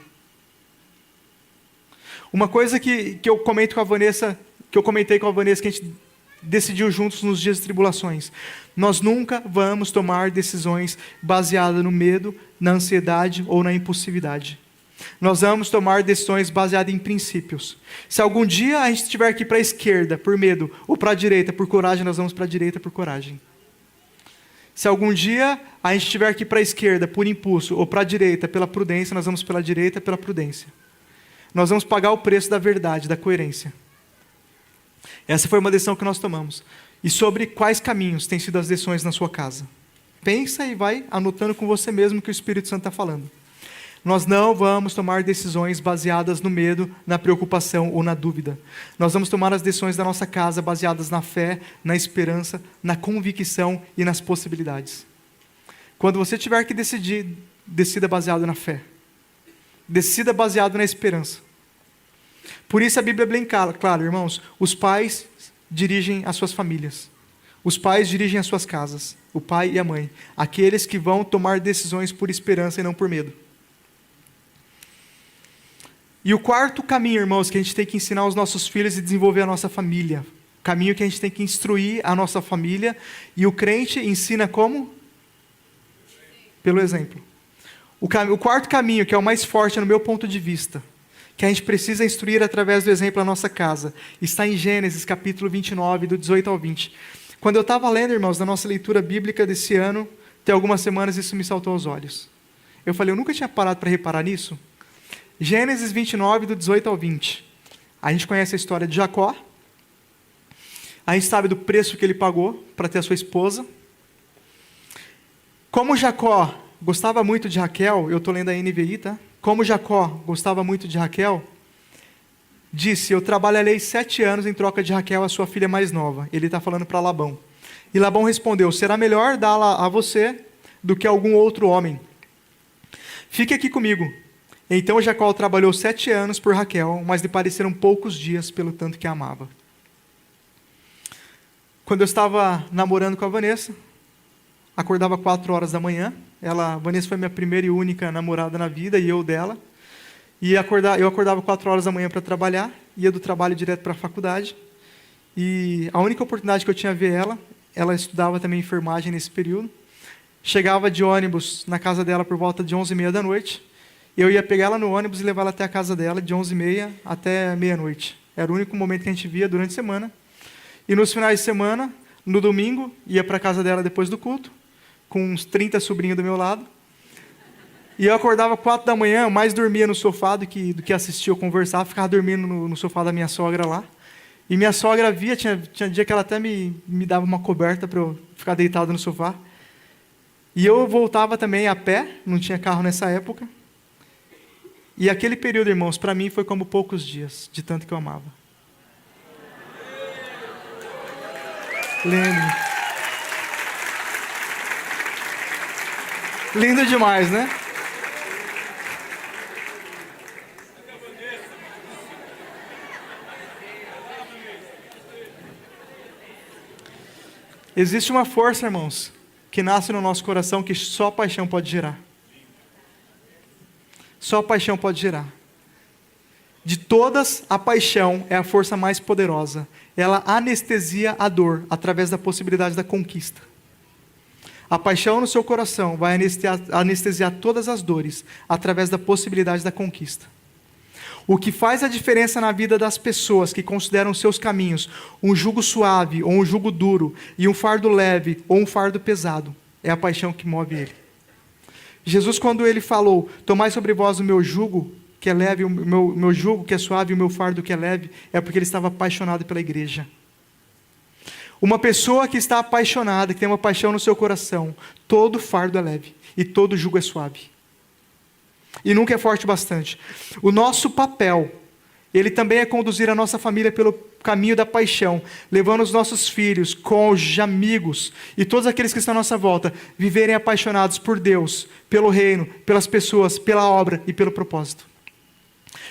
Uma coisa que eu comento com a Vanessa, que eu comentei com a Vanessa, que a gente decidiu juntos nos dias de tribulações: nós nunca vamos tomar decisões baseadas no medo, na ansiedade ou na impulsividade. Nós vamos tomar decisões baseadas em princípios. Se algum dia a gente tiver que ir para a esquerda por medo, ou para a direita por coragem, nós vamos para a direita por coragem. Se algum dia a gente tiver que ir para a esquerda por impulso, ou para a direita pela prudência, nós vamos pela direita pela prudência. Nós vamos pagar o preço da verdade, da coerência. Essa foi uma decisão que nós tomamos. E sobre quais caminhos têm sido as decisões na sua casa? Pensa e vai anotando com você mesmo o que o Espírito Santo está falando. Nós não vamos tomar decisões baseadas no medo, na preocupação ou na dúvida. Nós vamos tomar as decisões da nossa casa baseadas na fé, na esperança, na convicção e nas possibilidades. Quando você tiver que decidir, decida baseado na fé. Decida baseado na esperança. Por isso a Bíblia é bem clara, irmãos. Os pais dirigem as suas famílias. Os pais dirigem as suas casas. O pai e a mãe. Aqueles que vão tomar decisões por esperança e não por medo. E o quarto caminho, irmãos, que a gente tem que ensinar aos nossos filhos e desenvolver a nossa família. O caminho que a gente tem que instruir a nossa família. E o crente ensina como? Pelo exemplo. O quarto caminho, que é o mais forte no meu ponto de vista, que a gente precisa instruir através do exemplo a nossa casa, está em Gênesis capítulo 29, do 18 ao 20. Quando eu estava lendo, irmãos, na nossa leitura bíblica desse ano, tem algumas semanas isso me saltou aos olhos. Eu falei, eu nunca tinha parado para reparar nisso. Gênesis 29, do 18 ao 20. A gente conhece a história de Jacó. A gente sabe do preço que ele pagou para ter a sua esposa. Como Jacó gostava muito de Raquel, eu estou lendo a NVI, tá? Como Jacó gostava muito de Raquel, disse, eu trabalharei 7 anos em troca de Raquel, a sua filha mais nova. Ele está falando para Labão. E Labão respondeu, será melhor dá-la a você do que a algum outro homem. Fique aqui comigo. Então Jacó trabalhou 7 anos por Raquel, mas lhe pareceram poucos dias pelo tanto que a amava. Quando eu estava namorando com a Vanessa, acordava 4 horas da manhã. A Vanessa foi minha primeira e única namorada na vida, e eu dela. E eu acordava 4 horas da manhã para trabalhar, ia do trabalho direto para a faculdade. E a única oportunidade que eu tinha de ver ela estudava também enfermagem nesse período. Chegava de ônibus na casa dela por volta de 11h30 da noite. Eu ia pegar ela no ônibus e levar ela até a casa dela de 11h30 até meia-noite. Era o único momento que a gente via durante a semana. E nos finais de semana, no domingo, ia para a casa dela depois do culto, com uns 30 sobrinhos do meu lado. E eu acordava 4 da manhã, mais dormia no sofá do que assistia ou conversava, ficava dormindo no sofá da minha sogra lá. E minha sogra via, tinha dia que ela até me dava uma coberta para eu ficar deitado no sofá. E eu voltava também a pé, não tinha carro nessa época. E aquele período, irmãos, para mim foi como poucos dias, de tanto que eu amava. Lindo. Lindo demais, né? Existe uma força, irmãos, que nasce no nosso coração que só a paixão pode gerar. Só a paixão pode gerar. De todas, a paixão é a força mais poderosa. Ela anestesia a dor através da possibilidade da conquista. A paixão no seu coração vai anestesiar todas as dores através da possibilidade da conquista. O que faz a diferença na vida das pessoas que consideram seus caminhos um jugo suave ou um jugo duro e um fardo leve ou um fardo pesado é a paixão que move ele. Jesus, quando ele falou, tomai sobre vós o meu jugo, que é leve, o meu jugo que é suave e o meu fardo que é leve, é porque ele estava apaixonado pela igreja. Uma pessoa que está apaixonada, que tem uma paixão no seu coração, todo fardo é leve e todo jugo é suave. E nunca é forte bastante. O nosso papel, ele também é conduzir a nossa família pelo caminho da paixão, levando os nossos filhos, cônjuges, amigos e todos aqueles que estão à nossa volta, viverem apaixonados por Deus, pelo reino, pelas pessoas, pela obra e pelo propósito.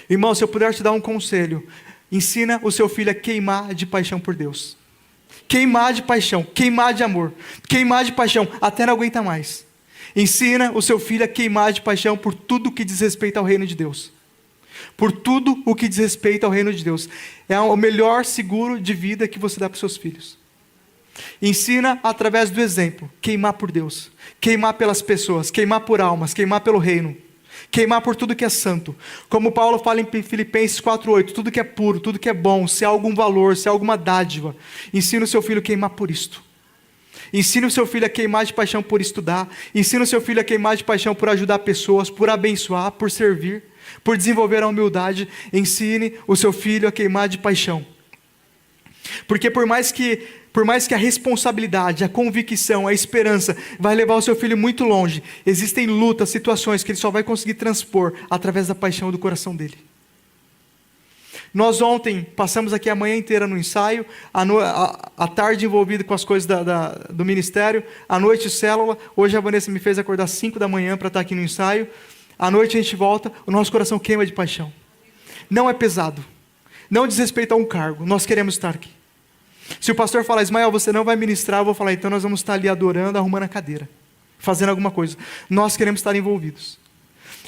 Irmão, se eu puder te dar um conselho, ensina o seu filho a queimar de paixão por Deus. Queimar de paixão, queimar de amor, queimar de paixão, até não aguenta mais. Ensina o seu filho a queimar de paixão por tudo que diz respeito ao reino de Deus. Por tudo o que diz respeito ao reino de Deus. É o melhor seguro de vida que você dá para os seus filhos. Ensina através do exemplo, queimar por Deus, queimar pelas pessoas, queimar por almas, queimar pelo reino, queimar por tudo que é santo. Como Paulo fala em Filipenses 4:8, tudo que é puro, tudo que é bom, se há algum valor, se há alguma dádiva, ensina o seu filho a queimar por isto. Ensina o seu filho a queimar de paixão por estudar. Ensina o seu filho a queimar de paixão por ajudar pessoas, por abençoar, por servir, por desenvolver a humildade. Ensine o seu filho a queimar de paixão. Porque por mais que por mais que a responsabilidade, a convicção, a esperança vai levar o seu filho muito longe, existem lutas, situações que ele só vai conseguir transpor através da paixão do coração dele. Nós ontem passamos aqui a manhã inteira no ensaio, a tarde envolvido com as coisas do ministério, à noite célula. Hoje a Vanessa me fez acordar 5 da manhã para estar aqui no ensaio. À noite a gente volta, o nosso coração queima de paixão. Não é pesado, não diz respeito a um cargo, nós queremos estar aqui. Se o pastor falar, Ismael, você não vai ministrar, eu vou falar, então nós vamos estar ali adorando, arrumando a cadeira, fazendo alguma coisa. Nós queremos estar envolvidos.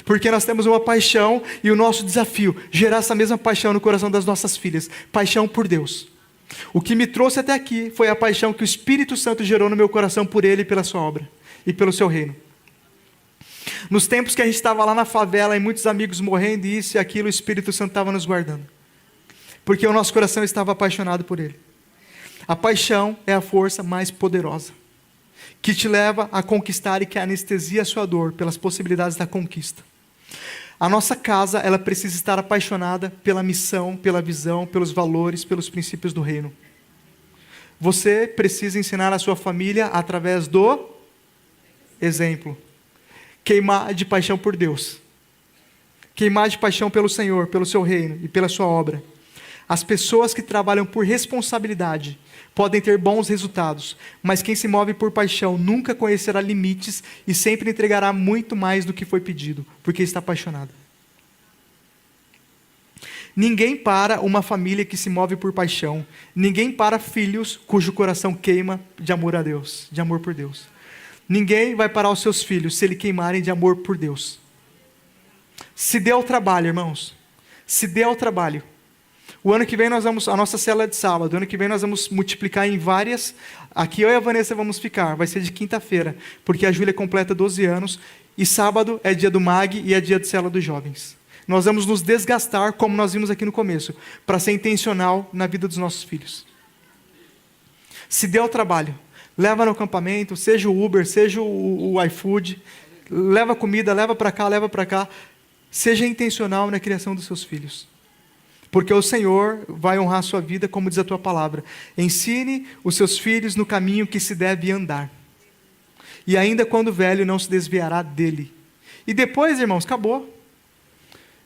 Porque nós temos uma paixão e o nosso desafio, gerar essa mesma paixão no coração das nossas filhas. Paixão por Deus. O que me trouxe até aqui foi a paixão que o Espírito Santo gerou no meu coração por Ele e pela sua obra. E pelo seu reino. Nos tempos que a gente estava lá na favela e muitos amigos morrendo e isso e aquilo, o Espírito Santo estava nos guardando. Porque o nosso coração estava apaixonado por Ele. A paixão é a força mais poderosa. Que te leva a conquistar e que anestesia a sua dor pelas possibilidades da conquista. A nossa casa, ela precisa estar apaixonada pela missão, pela visão, pelos valores, pelos princípios do reino. Você precisa ensinar a sua família através do exemplo. Queimar de paixão por Deus. Queimar de paixão pelo Senhor, pelo seu reino e pela sua obra. As pessoas que trabalham por responsabilidade podem ter bons resultados, mas quem se move por paixão nunca conhecerá limites e sempre entregará muito mais do que foi pedido, porque está apaixonado. Ninguém para uma família que se move por paixão, ninguém para filhos cujo coração queima de amor a Deus, de amor por Deus. Ninguém vai parar os seus filhos se eles queimarem de amor por Deus. Se dê ao trabalho, irmãos, se dê ao trabalho. O ano que vem nós vamos, a nossa célula é de sábado, o ano que vem nós vamos multiplicar em várias, aqui eu e a Vanessa vamos ficar, vai ser de quinta-feira, porque a Júlia completa 12 anos, e sábado é dia do MAG e é dia de célula dos jovens. Nós vamos nos desgastar, como nós vimos aqui no começo, para ser intencional na vida dos nossos filhos. Se dê ao trabalho, leva no acampamento, seja o Uber, seja o iFood, leva comida, leva para cá, seja intencional na criação dos seus filhos. Porque o Senhor vai honrar a sua vida, como diz a tua palavra. Ensine os seus filhos no caminho que se deve andar. E ainda quando velho, não se desviará dele. E depois, irmãos, acabou.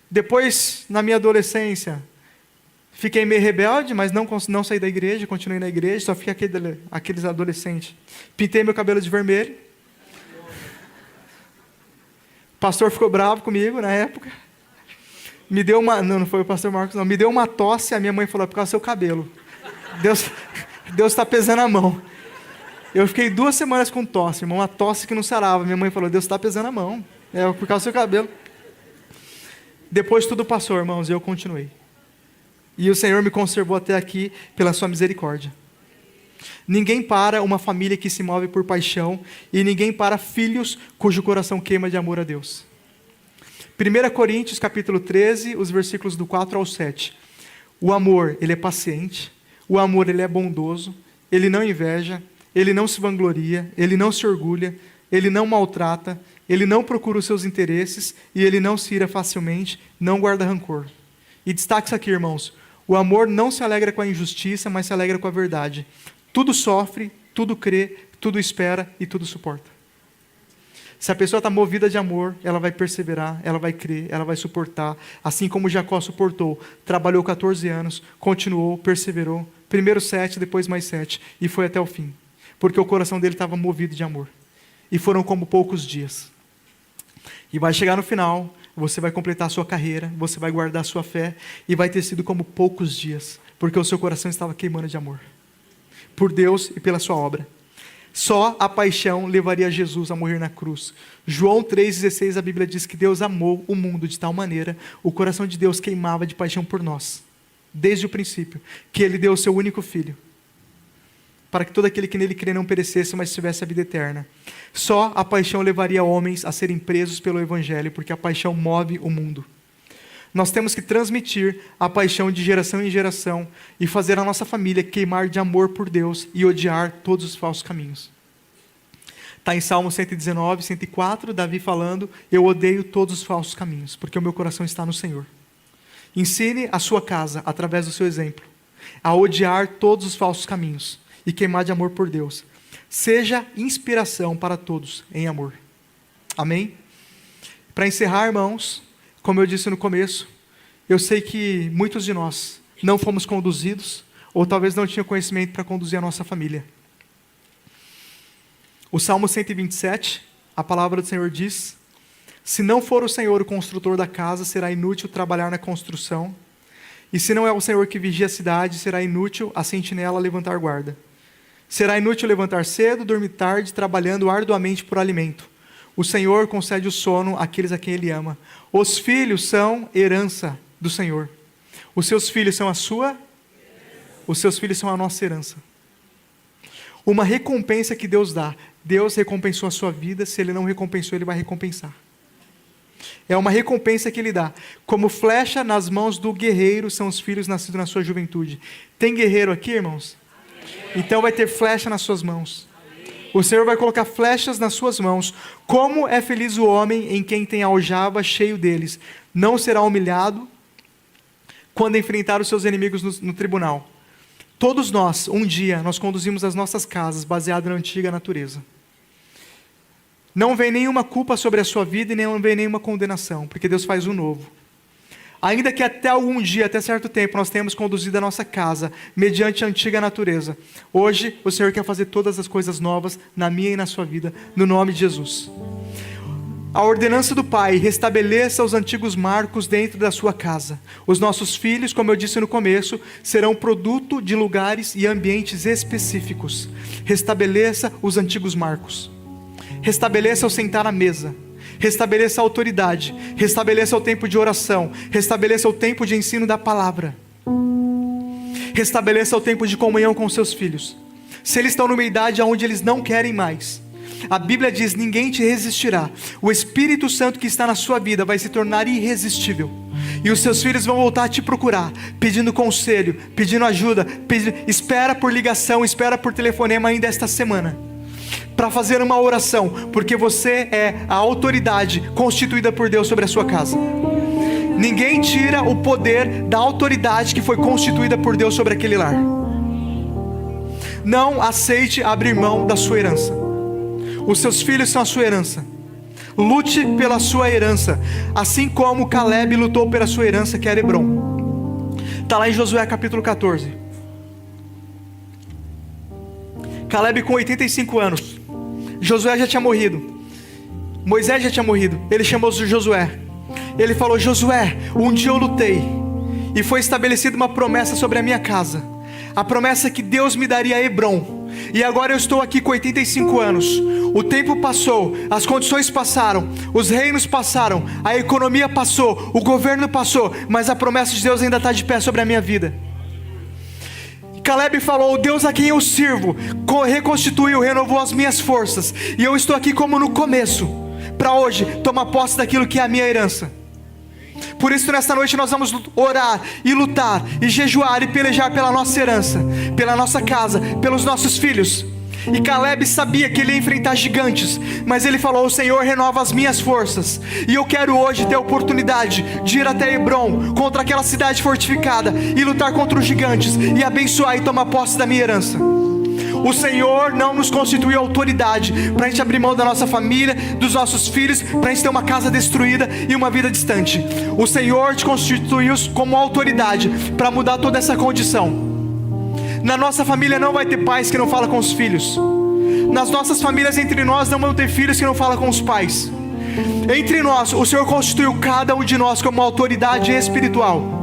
Depois, na minha adolescência, fiquei meio rebelde, mas não saí da igreja, continuei na igreja, só fiquei aqueles adolescentes. Pintei meu cabelo de vermelho. O pastor ficou bravo comigo na época. Me deu não foi o pastor Marcos, não. Me deu uma tosse, a minha mãe falou, é por causa do seu cabelo. Deus está pesando a mão. Eu fiquei 2 semanas com tosse, irmão, uma tosse que não sarava. Minha mãe falou, Deus está pesando a mão. É por causa do seu cabelo. Depois tudo passou, irmãos, e eu continuei. E o Senhor me conservou até aqui pela sua misericórdia. Ninguém para uma família que se move por paixão, e ninguém para filhos cujo coração queima de amor a Deus. 1 Coríntios capítulo 13, os versículos do 4 ao 7. O amor, ele é paciente, o amor, ele é bondoso, ele não inveja, ele não se vangloria, ele não se orgulha, ele não maltrata, ele não procura os seus interesses e ele não se ira facilmente, não guarda rancor. E destaque isso aqui, irmãos, o amor não se alegra com a injustiça, mas se alegra com a verdade. Tudo sofre, tudo crê, tudo espera e tudo suporta. Se a pessoa está movida de amor, ela vai perseverar, ela vai crer, ela vai suportar. Assim como Jacó suportou, trabalhou 14 anos, continuou, perseverou. Primeiro 7, depois mais 7, e foi até o fim. Porque o coração dele estava movido de amor. E foram como poucos dias. E vai chegar no final, você vai completar a sua carreira, você vai guardar a sua fé, e vai ter sido como poucos dias, porque o seu coração estava queimando de amor. Por Deus e pela sua obra. Só a paixão levaria Jesus a morrer na cruz. João 3,16, a Bíblia diz que Deus amou o mundo de tal maneira, o coração de Deus queimava de paixão por nós, desde o princípio, que Ele deu o seu único Filho, para que todo aquele que nele crê não perecesse, mas tivesse a vida eterna. Só a paixão levaria homens a serem presos pelo Evangelho, porque a paixão move o mundo. Nós temos que transmitir a paixão de geração em geração e fazer a nossa família queimar de amor por Deus e odiar todos os falsos caminhos. Está em Salmo 119, 104, Davi falando, eu odeio todos os falsos caminhos, porque o meu coração está no Senhor. Ensine a sua casa, através do seu exemplo, a odiar todos os falsos caminhos e queimar de amor por Deus. Seja inspiração para todos em amor. Amém? Para encerrar, irmãos, como eu disse no começo, eu sei que muitos de nós não fomos conduzidos, ou talvez não tinham conhecimento para conduzir a nossa família. O Salmo 127, a palavra do Senhor diz: se não for o Senhor o construtor da casa, será inútil trabalhar na construção. E se não é o Senhor que vigia a cidade, será inútil a sentinela levantar guarda. Será inútil levantar cedo, dormir tarde, trabalhando arduamente por alimento. O Senhor concede o sono àqueles a quem Ele ama. Os filhos são herança do Senhor. Os seus filhos são a sua, os seus filhos são a nossa herança. Uma recompensa que Deus dá. Deus recompensou a sua vida, se Ele não recompensou, Ele vai recompensar. É uma recompensa que Ele dá. Como flecha nas mãos do guerreiro são os filhos nascidos na sua juventude. Tem guerreiro aqui, irmãos? Então vai ter flecha nas suas mãos. O Senhor vai colocar flechas nas suas mãos. Como é feliz o homem em quem tem aljava cheio deles. Não será humilhado quando enfrentar os seus inimigos no tribunal. Todos nós, um dia, nós conduzimos as nossas casas baseado na antiga natureza. Não vem nenhuma culpa sobre a sua vida e não vem nenhuma condenação, porque Deus faz o novo. Ainda que até algum dia, até certo tempo, nós tenhamos conduzido a nossa casa mediante a antiga natureza. Hoje, o Senhor quer fazer todas as coisas novas na minha e na sua vida, no nome de Jesus. A ordenança do Pai, restabeleça os antigos marcos dentro da sua casa. Os nossos filhos, como eu disse no começo, serão produto de lugares e ambientes específicos. Restabeleça os antigos marcos. Restabeleça o sentar à mesa. Restabeleça a autoridade. Restabeleça o tempo de oração. Restabeleça o tempo de ensino da palavra. Restabeleça o tempo de comunhão com seus filhos. Se eles estão numa idade onde eles não querem mais, a Bíblia diz: ninguém te resistirá. O Espírito Santo que está na sua vida vai se tornar irresistível. E os seus filhos vão voltar a te procurar, pedindo conselho, pedindo ajuda, espera por ligação, espera por telefonema ainda esta semana, para fazer uma oração, porque você é a autoridade constituída por Deus sobre a sua casa. Ninguém tira o poder da autoridade que foi constituída por Deus sobre aquele lar. Não aceite abrir mão da sua herança. Os seus filhos são a sua herança. Lute pela sua herança, assim como Caleb lutou pela sua herança, que era Hebrom. Está lá em Josué capítulo 14. Caleb com 85 anos. Josué já tinha morrido. Moisés já tinha morrido. Ele chamou Josué. Ele falou: Josué, um dia eu lutei e foi estabelecida uma promessa sobre a minha casa. A promessa é que Deus me daria Hebrom. E agora eu estou aqui com 85 anos. O tempo passou, as condições passaram, os reinos passaram, a economia passou, o governo passou, mas a promessa de Deus ainda está de pé sobre a minha vida. Caleb falou: o Deus a quem eu sirvo reconstituiu, renovou as minhas forças, e eu estou aqui como no começo, para hoje tomar posse daquilo que é a minha herança. Por isso nesta noite nós vamos orar e lutar e jejuar e pelejar pela nossa herança, pela nossa casa, pelos nossos filhos. E Caleb sabia que ele ia enfrentar gigantes, mas ele falou: o Senhor renova as minhas forças, e eu quero hoje ter a oportunidade de ir até Hebrom, contra aquela cidade fortificada, e lutar contra os gigantes, e abençoar e tomar posse da minha herança. O Senhor não nos constituiu autoridade para a gente abrir mão da nossa família, dos nossos filhos, para a gente ter uma casa destruída e uma vida distante. O Senhor te constituiu como autoridade para mudar toda essa condição. Na nossa família não vai ter pais que não falam com os filhos. Nas nossas famílias, entre nós, não vão ter filhos que não falam com os pais. Entre nós, o Senhor constituiu cada um de nós como autoridade espiritual.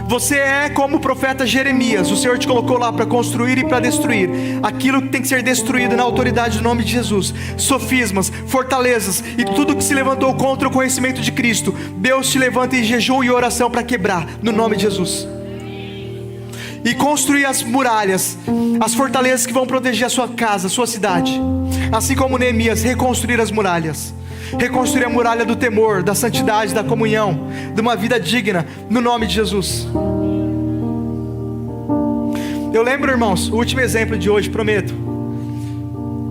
Você é como o profeta Jeremias. O Senhor te colocou lá para construir e para destruir aquilo que tem que ser destruído na autoridade do nome de Jesus. Sofismas, fortalezas e tudo que se levantou contra o conhecimento de Cristo, Deus te levanta em jejum e oração para quebrar, no nome de Jesus. E construir as muralhas, as fortalezas que vão proteger a sua casa, a sua cidade. Assim como Neemias, reconstruir as muralhas. Reconstruir a muralha do temor, da santidade, da comunhão, de uma vida digna, no nome de Jesus. Eu lembro, irmãos, o último exemplo de hoje, prometo.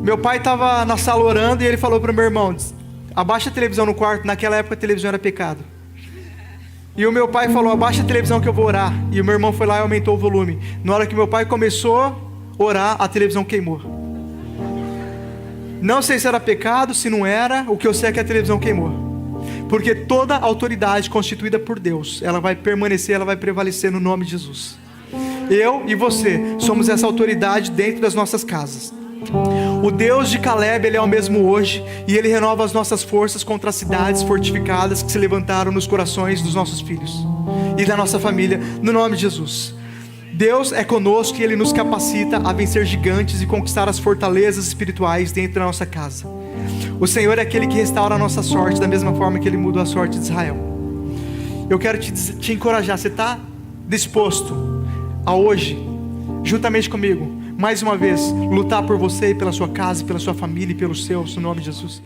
Meu pai estava na sala orando e ele falou para o meu irmão: abaixa a televisão no quarto. Naquela época a televisão era pecado. E o meu pai falou: abaixa a televisão que eu vou orar. E o meu irmão foi lá e aumentou o volume. Na hora que meu pai começou a orar, a televisão queimou. Não sei se era pecado, se não era, o que eu sei é que a televisão queimou. Porque toda autoridade constituída por Deus, ela vai permanecer, ela vai prevalecer no nome de Jesus. Eu e você somos essa autoridade dentro das nossas casas. O Deus de Caleb, Ele é o mesmo hoje, e Ele renova as nossas forças contra as cidades fortificadas que se levantaram nos corações dos nossos filhos e da nossa família, no nome de Jesus. Deus é conosco e Ele nos capacita a vencer gigantes e conquistar as fortalezas espirituais dentro da nossa casa. O Senhor é aquele que restaura a nossa sorte, da mesma forma que Ele mudou a sorte de Israel. Eu quero te encorajar, você está disposto a hoje, juntamente comigo, mais uma vez, lutar por você e pela sua casa, pela sua família e pelos seus, no nome de Jesus?